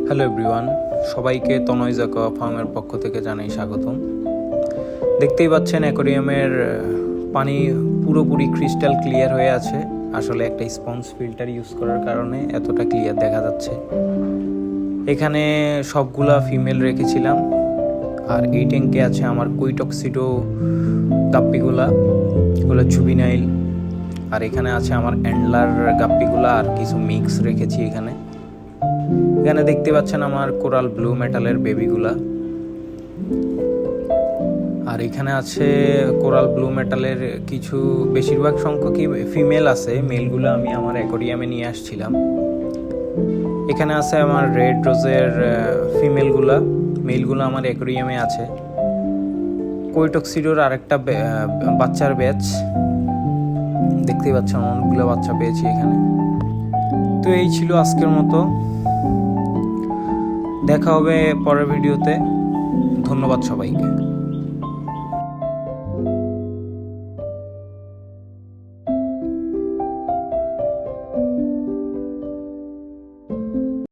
Hello everyone, সবাইকে তনয় জাকা ফার্মের পক্ষ থেকে জানাই স্বাগতম। দেখতেই পাচ্ছেন অ্যাকোরিয়ামের পানি পুরোপুরি ক্রিস্টাল ক্লিয়ার হয়ে আছে। আসলে একটা স্পঞ্জ ফিল্টার ইউজ করার কারণে এতটা ক্লিয়ার দেখা যাচ্ছে। এখানে সবগুলা ফিমেল রেখেছিলাম, আর এই ট্যাঙ্কে আছে আমার কুইটক্সিডো গাপ্পিগুলা, এগুলো জুবিনাইল। আর এখানে আছে আমার অ্যান্ডলার গাপ্পিগুলা, আর কিছু মিক্স রেখেছি এখানে। এখানে দেখতে পাচ্ছেন আমার কোরাল ব্লু মেটালের বেবিগুলা, আর এখানে আছে কোরাল ব্লু মেটালের কিছু বেশিরভাগ সংখ্যকই ফিমেল আছে, মেলগুলো আমি আমার অ্যাকোরিয়ামে নিয়ে আসছিলাম। এখানে আছে আমার রেড রোজের ফিমেলগুলা, মেলগুলো আমার অ্যাকোরিয়ামে আছে। কুইটক্সিডোর আরেকটা বাচ্চার ব্যাচ, দেখতেই পাচ্ছেন অনেকগুলো বাচ্চা পেয়েছি এখানে। তো এই ছিল আজকের মতো, দেখা হবে পরের ভিডিওতে। ধন্যবাদ সবাইকে।